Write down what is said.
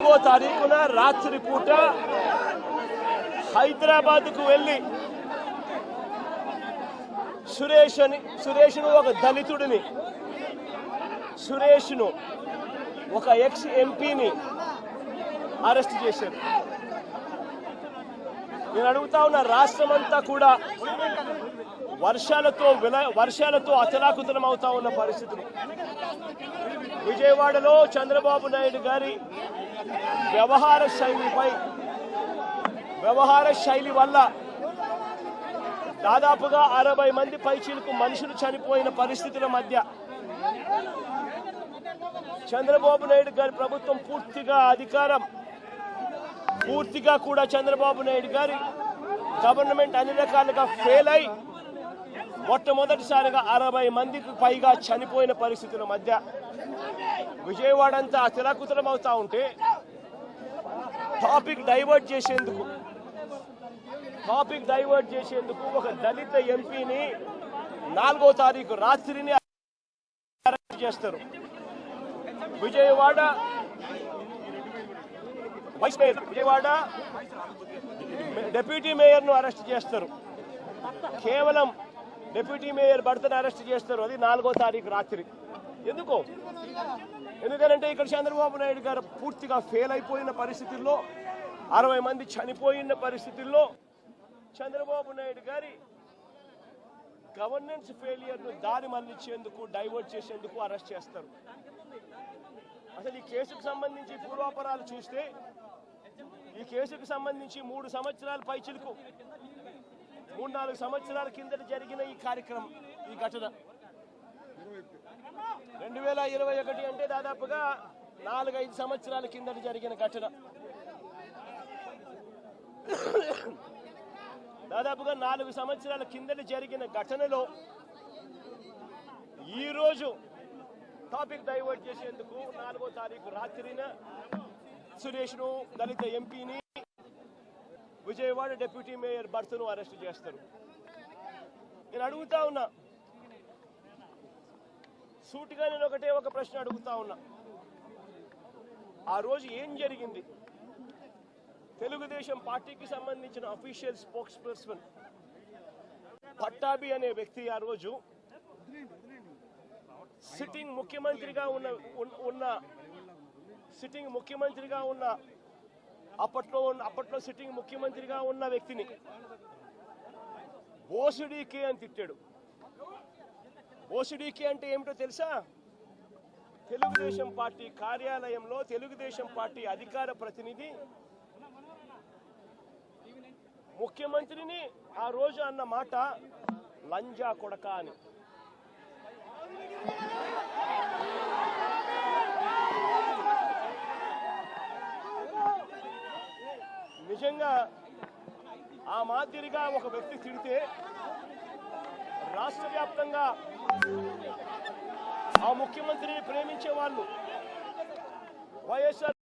తారీఖున రాత్రి పూట హైదరాబాద్కు వెళ్ళి సురేష్ను ఒక దళితుడిని సురేష్ను ఒక ఎక్స్ ఎంపీని అరెస్ట్ చేశారు. నేను అడుగుతా ఉన్న రాష్ట్రమంతా కూడా వర్షాలతో అతలాకుతలం అవుతా ఉన్న పరిస్థితులు. విజయవాడలో చంద్రబాబు నాయుడు గారి వ్యవహార శైలి వల్ల దాదాపుగా 60 మంది పైచీలకు మనుషులు చనిపోయిన పరిస్థితుల మధ్య చంద్రబాబు నాయుడు గారి ప్రభుత్వం పూర్తిగా కూడా చంద్రబాబు నాయుడు గారి గవర్నమెంట్ అన్ని రకాలుగా ఫెయిల్ అయి మొట్టమొదటిసారిగా 60 మందికి పైగా చనిపోయిన పరిస్థితుల మధ్య విజయవాడ అంతా అతలాకుతలం అవుతా ఉంటే టాపిక్ డైవర్ట్ చేసేందుకు ఒక దళిత ఎంపీని 4వ తారీఖు రాత్రిని అరెస్ట్ చేస్తారు. విజయవాడ డిప్యూటీ మేయర్ను అరెస్ట్ చేస్తారు. కేవలం డిప్యూటీ మేయర్ భర్తను అరెస్ట్ చేస్తారు. అది 4వ తారీఖు రాత్రి. ఎందుకంటే ఇక్కడ చంద్రబాబు నాయుడు గారు పూర్తిగా ఫెయిల్ అయిపోయిన పరిస్థితుల్లో 60 మంది చనిపోయిన పరిస్థితుల్లో చంద్రబాబు నాయుడు గారి గవర్నెన్స్ ఫెయిలియర్ను దారి మళ్లించేందుకు డైవర్ట్ చేసేందుకు అరెస్ట్ చేస్తారు. అసలు ఈ కేసుకు సంబంధించి పూర్వాపరాలు చూస్తే ఈ కేసుకు సంబంధించి 3 సంవత్సరాల పైచిలకు 3-4 సంవత్సరాల కిందట జరిగిన ఈ కార్యక్రమం, ఈ ఘటన 2021 అంటే దాదాపుగా 4-5 సంవత్సరాల కిందట జరిగిన ఘటన. దాదాపుగా 4 సంవత్సరాల కిందట జరిగిన ఘటనలో ఈరోజు టాపిక్ డైవర్ట్ చేసేందుకు 4వ తారీఖు రాత్రిన సురేష్ను దళిత ఎంపీని విజయవాడ డిప్యూటీ మేయర్ భర్తను అరెస్ట్ చేస్తారు. నేను అడుగుతా ఉన్నా, సూటిగా నేను ఒక ప్రశ్న అడుగుతా ఉన్నా. ఆ రోజు ఏం జరిగింది? తెలుగుదేశం పార్టీకి సంబంధించిన అఫీషియల్ స్పోక్స్ పర్సన్ పట్టాభి అనే వ్యక్తి ఆ రోజు సిట్టింగ్ ముఖ్యమంత్రిగా ఉన్న అప్పట్లో సిట్టింగ్ ముఖ్యమంత్రిగా ఉన్న వ్యక్తిని బోసుడీకే అని తిట్టాడు. బోసుడీకే అంటే ఏమిటో తెలుసా? తెలుగుదేశం పార్టీ కార్యాలయంలో తెలుగుదేశం పార్టీ అధికార ప్రతినిధి ముఖ్యమంత్రిని ఆ రోజు అన్న మాట లంజా కొడక అని. నిజంగా ఆ మాదిరిగా ఒక వ్యక్తి తిడితే రాష్ట్ర వ్యాప్తంగా ఆ ముఖ్యమంత్రిని ప్రేమించే వాళ్ళు వైఎస్ఆర్